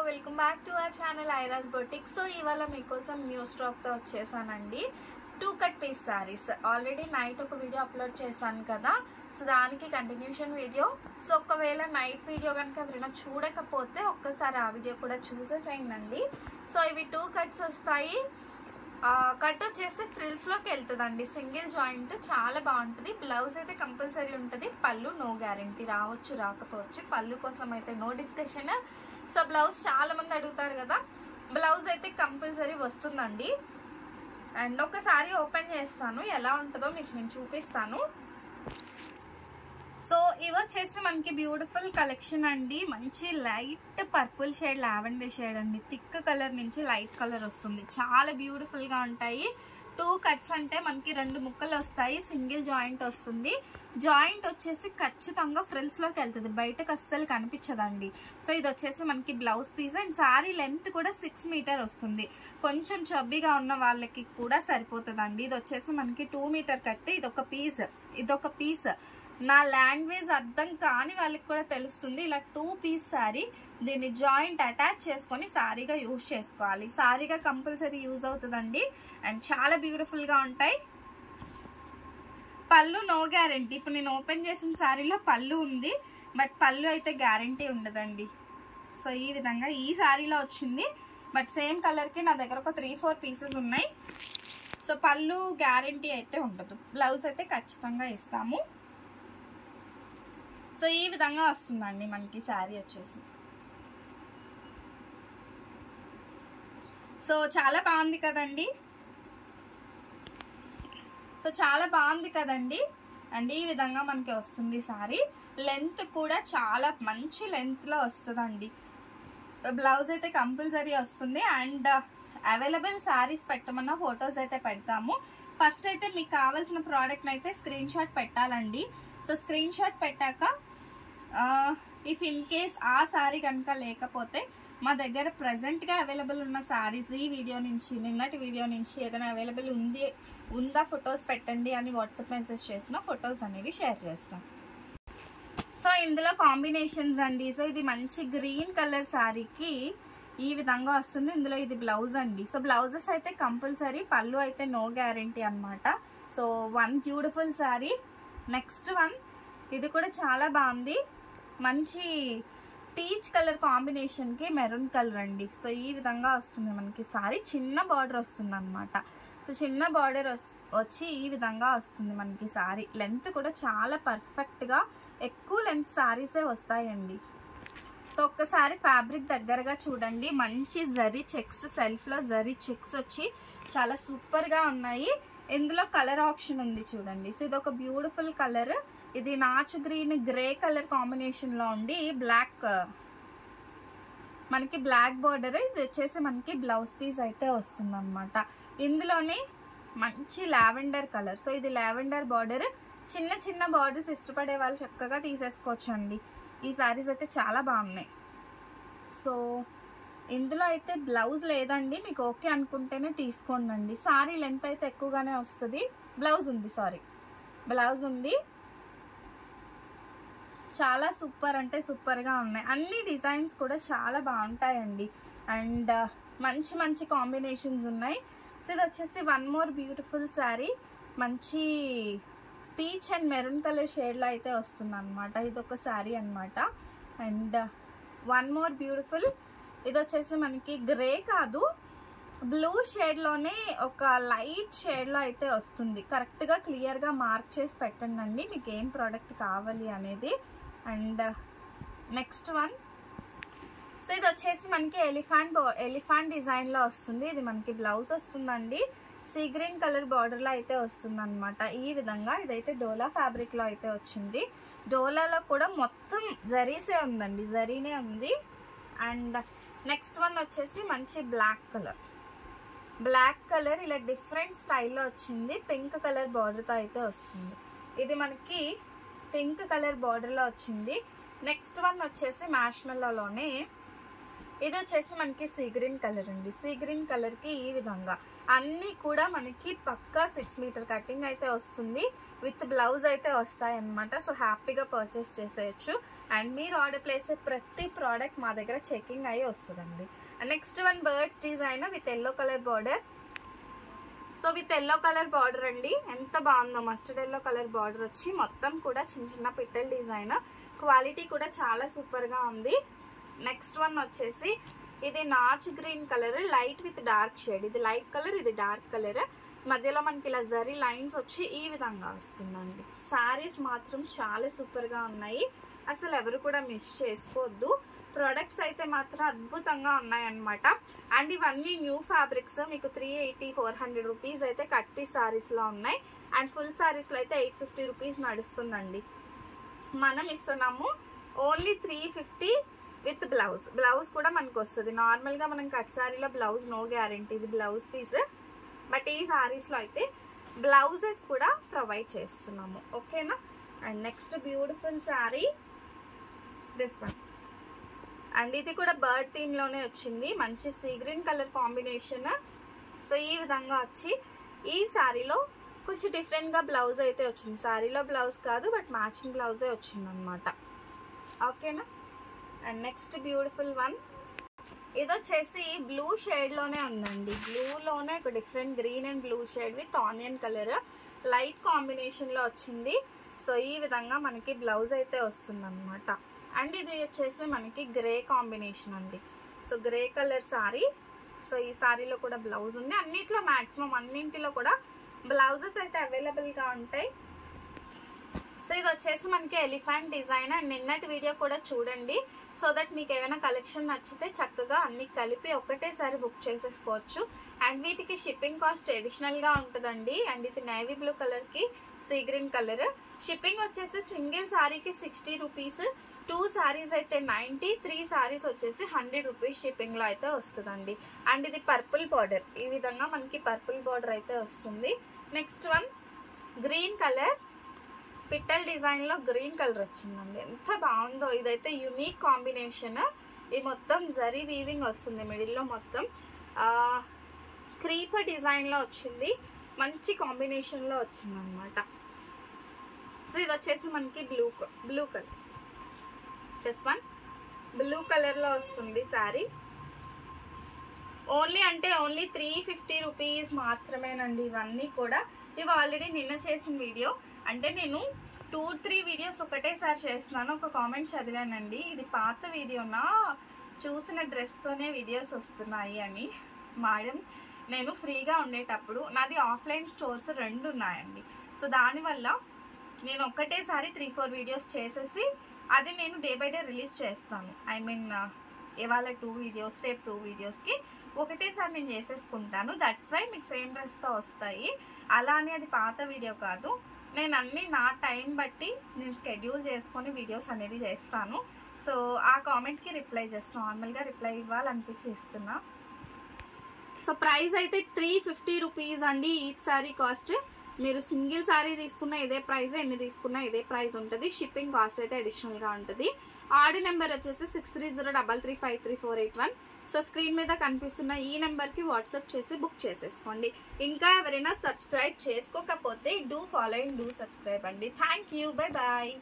Welcome back to our channel Iras boutique. So ఇవాళ మీకోసం new స్టాక్తో వచ్చేసానండి. 2 cut piece sarees. Already night ఒక వీడియో అప్లోడ్ చేశాను కదా, సో దానికి కంటిన్యూషన్ వీడియో. సో ఒకవేళ నైట్ వీడియో కనుక ఎవరైనా చూడకపోతే ఒక్కసారి ఆ వీడియో కూడా చూసేసేయండి. సో ఇవి 2 కట్స్ వస్తాయి. కట్ వచ్చేసి ఫ్రిల్స్లోకి వెళ్తుందండి. సింగిల్ జాయింట్ చాలా బాగుంటుంది. బ్లౌజ్ అయితే కంపల్సరీ ఉంటుంది. పళ్ళు నో గ్యారంటీ, రావచ్చు రాకపోవచ్చు. పళ్ళు కోసం అయితే నో డిస్కషన్. సో బ్లౌజ్ చాలా మంది అడుగుతారు కదా, బ్లౌజ్ అయితే కంపల్సరీ వస్తుందండి. అండ్ ఒకసారి ఓపెన్ చేస్తాను, ఎలా ఉంటుందో మీకు నేను చూపిస్తాను. సో ఇవి వచ్చేసి మనకి బ్యూటిఫుల్ కలెక్షన్ అండి. మంచి light purple shade, lavender shade అండి. థిక్ కలర్ నుంచి లైట్ కలర్ వస్తుంది. చాలా బ్యూటిఫుల్ గా ఉంటాయి. 2 కట్స్ అంటే మనకి 2 ముక్కలు వస్తాయి. సింగిల్ జాయింట్ వస్తుంది. జాయింట్ వచ్చేసి ఖచ్చితంగా ఫ్రిల్స్ లోకి వెళ్తుంది, బయటకు అస్సలు కనిపించదండి. సో ఇది వచ్చేసి మనకి blouse piece. And sari length కూడా 6 మీటర్ వస్తుంది. కొంచెం చబ్బీగా ఉన్న వాళ్ళకి కూడా సరిపోతుందండి. ఇది వచ్చేసి మనకి 2 మీటర్ కట్. ఇదొక పీస్. నా లాంగ్వేజ్ అర్థం కాని వాళ్ళకి కూడా తెలుస్తుంది. ఇలా 2 పీస్ శారీ, దీన్ని జాయింట్ అటాచ్ చేసుకొని శారీగా యూజ్ చేసుకోవాలి. శారీగా కంపల్సరీ యూజ్ అవుతుందండి. అండ్ చాలా బ్యూటిఫుల్ గా ఉంటాయి. పళ్ళు నో గ్యారంటీ. ఇప్పుడు నేను ఓపెన్ చేసిన శారీలో పళ్ళు ఉంది, బట్ పళ్ళు అయితే గ్యారంటీ ఉండదండి. సో ఈ విధంగా ఈ శారీలో వచ్చింది, బట్ సేమ్ కలర్ కి నా దగ్గర ఒక 3-4 పీసెస్ ఉన్నాయి. సో పళ్ళు గ్యారంటీ అయితే ఉండదు. బ్లౌజ్ అయితే ఖచ్చితంగా ఇస్తాము. సో ఈ విధంగా వస్తుందండి మనకి శారీ వచ్చేసి. సో చాలా బాగుంది కదండి. అండ్ ఈ విధంగా మనకి వస్తుంది శారీ. లెంత్ కూడా చాలా మంచి లెంత్ లో వస్తుందండి. బ్లౌజ్ అయితే కంపల్సరీ వస్తుంది. అండ్ అవైలబుల్ శారీస్ పెట్టమన్నా ఫొటోస్ అయితే పెడతాము. ఫస్ట్ అయితే మీకు కావాల్సిన ప్రోడక్ట్ అయితే స్క్రీన్ షాట్ పెట్టాలండి. సో స్క్రీన్ షాట్ పెట్టాక ఇఫ్ ఇన్ కేస్ ఆ శారీ కనుక లేకపోతే మా దగ్గర ప్రెసెంట్గా అవైలబుల్ ఉన్న శారీస్ ఈ వీడియో నుంచి, నిన్నటి వీడియో నుంచి ఏదైనా అవైలబుల్ ఉందా ఫొటోస్ పెట్టండి అని వాట్సాప్ మెసేజ్ చేసిన ఫొటోస్ అనేవి షేర్ చేస్తాం. సో ఇందులో కాంబినేషన్స్ అండి. సో ఇది మంచి గ్రీన్ కలర్ శారీకి ఈ విధంగా వస్తుంది. ఇందులో ఇది బ్లౌజ్ అండి. సో బ్లౌజెస్ అయితే కంపల్సరీ, పళ్ళు అయితే నో గ్యారంటీ అనమాట. So 1 beautiful sari. Next one, ఇది కూడా చాలా బాగుంది. మంచి పీచ్ కలర్ కాంబినేషన్ కి మెరూన్ కలర్ అండి. సో ఈ విధంగా వస్తుంది మనకి సారీ. చిన్న బార్డర్ వస్తుంది అనమాట. సో చిన్న బార్డర్ వచ్చి ఈ విధంగా వస్తుంది మనకి సారీ. లెంత్ కూడా చాలా పర్ఫెక్ట్ గా ఎక్కువ లెంత్ సారీసే వస్తాయండి. సో ఒక్కసారి ఫ్యాబ్రిక్ దగ్గరగా చూడండి. మంచి జరీ చెక్స్, సెల్ఫ్ లో జరీ చెక్స్ వచ్చి చాలా సూపర్ గా ఉన్నాయి. ఇందులో కలర్ ఆప్షన్ ఉంది చూడండి. సో ఇది ఒక బ్యూటిఫుల్ కలర్. ఇది నాచు గ్రీన్ గ్రే కలర్ కాంబినేషన్ లో ఉండి మనకి బ్లాక్ బార్డర్. ఇది వచ్చేసి మనకి బ్లౌజ్ పీస్ అయితే వస్తుంది అనమాట. ఇందులోనే మంచి లావెండర్ కలర్. సో ఇది లావెండర్ బార్డర్. చిన్న చిన్న బార్డర్స్ ఇష్టపడే వాళ్ళు చక్కగా తీసేసుకోవచ్చు అండి. ఈ సారీస్ అయితే చాలా బాగున్నాయి. సో ఇందులో అయితే బ్లౌజ్ లేదండి, మీకు ఓకే అనుకుంటేనే తీసుకోండి. సారీ లెంత్ అయితే ఎక్కువగానే వస్తుంది. బ్లౌజ్ ఉంది. చాలా సూపర్ అంటే సూపర్ గా ఉన్నాయి. అన్ని డిజైన్స్ కూడా చాలా బాగుంటాయండి. అండ్ మంచి మంచి కాంబినేషన్స్ ఉన్నాయి. సో ఇది వచ్చేసి 1 మోర్ బ్యూటిఫుల్ శారీ. మంచి peach and maroon colour shade లో అయితే వస్తుంది అనమాట. ఇది ఒక శారీ అనమాట. And 1 more beautiful. ఇది వచ్చేసి మనకి గ్రే కాదు, బ్లూ షేడ్ లోనే ఒక లైట్ షేడ్ లో అయితే వస్తుంది. కరెక్ట్ గా క్లియర్ గా మార్క్ చేసి పెట్టండి మీకు ఏం ప్రోడక్ట్ కావాలి అనేది. అండ్ నెక్స్ట్ వన్, సో ఇది వచ్చేసి మనకి ఎలిఫాంట్ డిజైన్ లో వస్తుంది. ఇది మనకి బ్లౌజ్ వస్తుందండి. సీ గ్రీన్ కలర్ బార్డర్ లో అయితే వస్తుంది అనమాట. ఈ విధంగా ఇదైతే డోలా ఫ్యాబ్రిక్ లో అయితే వచ్చింది. డోలాలో కూడా మొత్తం జరీసే ఉందండి, జరీనే ఉంది. అండ్ నెక్స్ట్ వన్ వచ్చేసి మంచి బ్లాక్ కలర్ ఇలా డిఫరెంట్ స్టైల్లో వచ్చింది. పింక్ కలర్ బార్డర్తో అయితే వస్తుంది. ఇది మనకి పింక్ కలర్ బార్డర్లో వచ్చింది. నెక్స్ట్ వన్ వచ్చేసి మ్యాష్మెల్లోనే ఇది వచ్చేసి మనకి సీ గ్రీన్ కలర్ అండి. సీ గ్రీన్ కలర్కి ఈ విధంగా అన్నీ కూడా మనకి పక్కా 6 మీటర్ కటింగ్ అయితే వస్తుంది. విత్ బ్లౌజ్ అయితే వస్తాయి అన్నమాట. సో హ్యాపీగా పర్చేస్ చేసేయచ్చు. అండ్ మీరు ఆర్డర్ ప్లేస్ ప్రతి ప్రోడక్ట్ మా దగ్గర చెకింగ్ అయ్యి వస్తుందండి. Next one birds design with yellow colour border. So with yellow colour border అండి. ఎంత బాగుందో, మస్టర్డ్ ఎల్లో కలర్ బార్డర్ వచ్చి మొత్తం కూడా చిన్న చిన్న పిట్టల డిజైన్. క్వాలిటీ కూడా చాలా సూపర్గా ఉంది. నెక్స్ట్ వన్ వచ్చేసి ఇది notch green colour light with dark shade. ఇది లైట్ కలర్, ఇది డార్క్ కలర్. మధ్యలో మనకి ఇలా జరీ లైన్స్ వచ్చి ఈ విధంగా వస్తుందండి. శారీస్ మాత్రం చాలా సూపర్గా ఉన్నాయి. అసలు ఎవరు కూడా మిస్ చేసుకోవద్దు. ప్రోడక్ట్స్ అయితే మాత్రం అద్భుతంగా ఉన్నాయన్నమాట. అండ్ ఇవన్నీ న్యూ ఫ్యాబ్రిక్స్. మీకు 380-400 రూపీస్ అయితే కట్ పీస్ శారీస్లో ఉన్నాయి. అండ్ ఫుల్ శారీస్లో అయితే 850 రూపీస్ నడుస్తుందండి. మనం ఇస్తున్నాము ఓన్లీ 350 విత్ బ్లౌజ్. బ్లౌజ్ కూడా మనకు వస్తుంది. నార్మల్గా మనం కట్ శారీలో బ్లౌజ్ నో గ్యారెంటీ, ఇది బ్లౌజ్ పీస్. బట్ ఈ శారీస్లో అయితే బ్లౌజెస్ కూడా ప్రొవైడ్ చేస్తున్నాము. ఓకేనా. And next beautiful sari this one. And ఇది కూడా బర్డ్ థీమ్లోనే వచ్చింది. మంచి sea green colour combination. So ఈ విధంగా వచ్చి ఈ శారీలో కొంచెం డిఫరెంట్గా బ్లౌజ్ అయితే వచ్చింది. శారీలో బ్లౌజ్ కాదు, బట్ మ్యాచింగ్ బ్లౌజే వచ్చింది అనమాట. ఓకేనా. And next beautiful one. ఇది వచ్చేసి బ్లూ షేడ్లోనే ఉందండి. బ్లూలోనే ఒక different green and blue shade with onion colour light కాంబినేషన్లో వచ్చింది. సో ఈ విధంగా మనకి బ్లౌజ్ అయితే వస్తుంది అనమాట. అండ్ ఇది వచ్చేసి మనకి గ్రే కాంబినేషన్ అండి. So grey colour sari. So ఈ శారీలో కూడా బ్లౌజ్ ఉంది. అన్నిట్లో మ్యాక్సిమం అన్నింటిలో కూడా బ్లౌజెస్ అయితే అవైలబుల్గా ఉంటాయి. సో ఇది వచ్చేసి మనకి ఎలిఫెంట్ డిజైన్. అండ్ నిన్నటి వీడియో కూడా చూడండి. సో దట్ మీకు ఏమైనా కలెక్షన్ నచ్చితే చక్కగా అన్ని కలిపి ఒకటేసారి బుక్ చేసేసుకోవచ్చు. అండ్ వీటికి షిప్పింగ్ కాస్ట్ అడిషనల్గా ఉంటుందండి. అండ్ ఇది నేవీ బ్లూ కలర్కి సీ గ్రీన్ కలర్. షిప్పింగ్ వచ్చేసి సింగిల్ శారీకి 60 రూపీస్, 2 శారీస్ అయితే 90, 3 శారీస్ వచ్చేసి 100 రూపీస్ షిప్పింగ్లో అయితే వస్తుందండి. అండ్ ఇది పర్పుల్ బార్డర్. ఈ విధంగా మనకి పర్పుల్ బార్డర్ అయితే వస్తుంది. నెక్స్ట్ వన్ గ్రీన్ కలర్ పిట్టల్ డిజైన్లో గ్రీన్ కలర్ వచ్చిందండి. ఎంత బాగుందో. ఇదైతే యూనిక్ కాంబినేషన్. ఇది మొత్తం జరీ వీవింగ్ వస్తుంది. మిడిల్లో మొత్తం క్రీపర్ డిజైన్లో వచ్చింది. మంచి కాంబినేషన్లో వచ్చింది అనమాట. సో ఇది వచ్చేసి మనకి blue colour. Just one blue కలర్లో వస్తుంది శారీ. ఓన్లీ అంటే ఓన్లీ 350 రూపీస్ మాత్రమేనండి. ఇవన్నీ కూడా ఇవి ఆల్రెడీ నిన్న చేసిన వీడియో. అంటే నేను 2-3 వీడియోస్ ఒకటేసారి చేస్తున్నాను. ఒక కామెంట్ చదివానండి, ఇది పాత వీడియోనా, చూసిన డ్రెస్తోనే వీడియోస్ వస్తున్నాయి అని. మేడం నేను ఫ్రీగా ఉండేటప్పుడు నాది ఆఫ్లైన్ స్టోర్స్ 2 ఉన్నాయండి. సో దానివల్ల నేను ఒకటేసారి 3-4 వీడియోస్ చేసేసి అది నేను డే బై డే రిలీజ్ చేస్తాను. ఐ మీన్ ఇవాళ 2 వీడియోస్, రేపు 2 వీడియోస్కి ఒకటేసారి నేను చేసేసుకుంటాను. దట్స్ వై మీకు సేమ్ డ్రెస్తో వస్తాయి. అలా అని అది పాత వీడియో కాదు. నేను అన్నీ నా టైం బట్టి నేను స్కెడ్యూల్ చేసుకొని వీడియోస్ అనేది చేస్తాను. సో ఆ కామెంట్కి రిప్లై జస్ట్ నార్మల్గా రిప్లై ఇవ్వాలనిపించి ఇస్తున్నా. సో ప్రైస్ అయితే 350 రూపీస్ అండి ఈచ్ శారీ కాస్ట్. మీరు సింగిల్ శారీ తీసుకున్న ఇదే ప్రైస్, ఎన్ని తీసుకున్నా ఇదే ప్రైస్ ఉంటుంది. షిప్పింగ్ కాస్ట్ అయితే అడిషనల్గా ఉంటుంది. ఆర్డర్ నెంబర్ వచ్చేసి 6303353481. సో స్క్రీన్ మీద కనిపిస్తున్న ఈ నెంబర్కి వాట్సాప్ చేసి బుక్ చేసేసుకోండి. ఇంకా ఎవరైనా సబ్స్క్రైబ్ చేసుకోకపోతే do follow and do subscribe అండి. Thank you. Bye bye.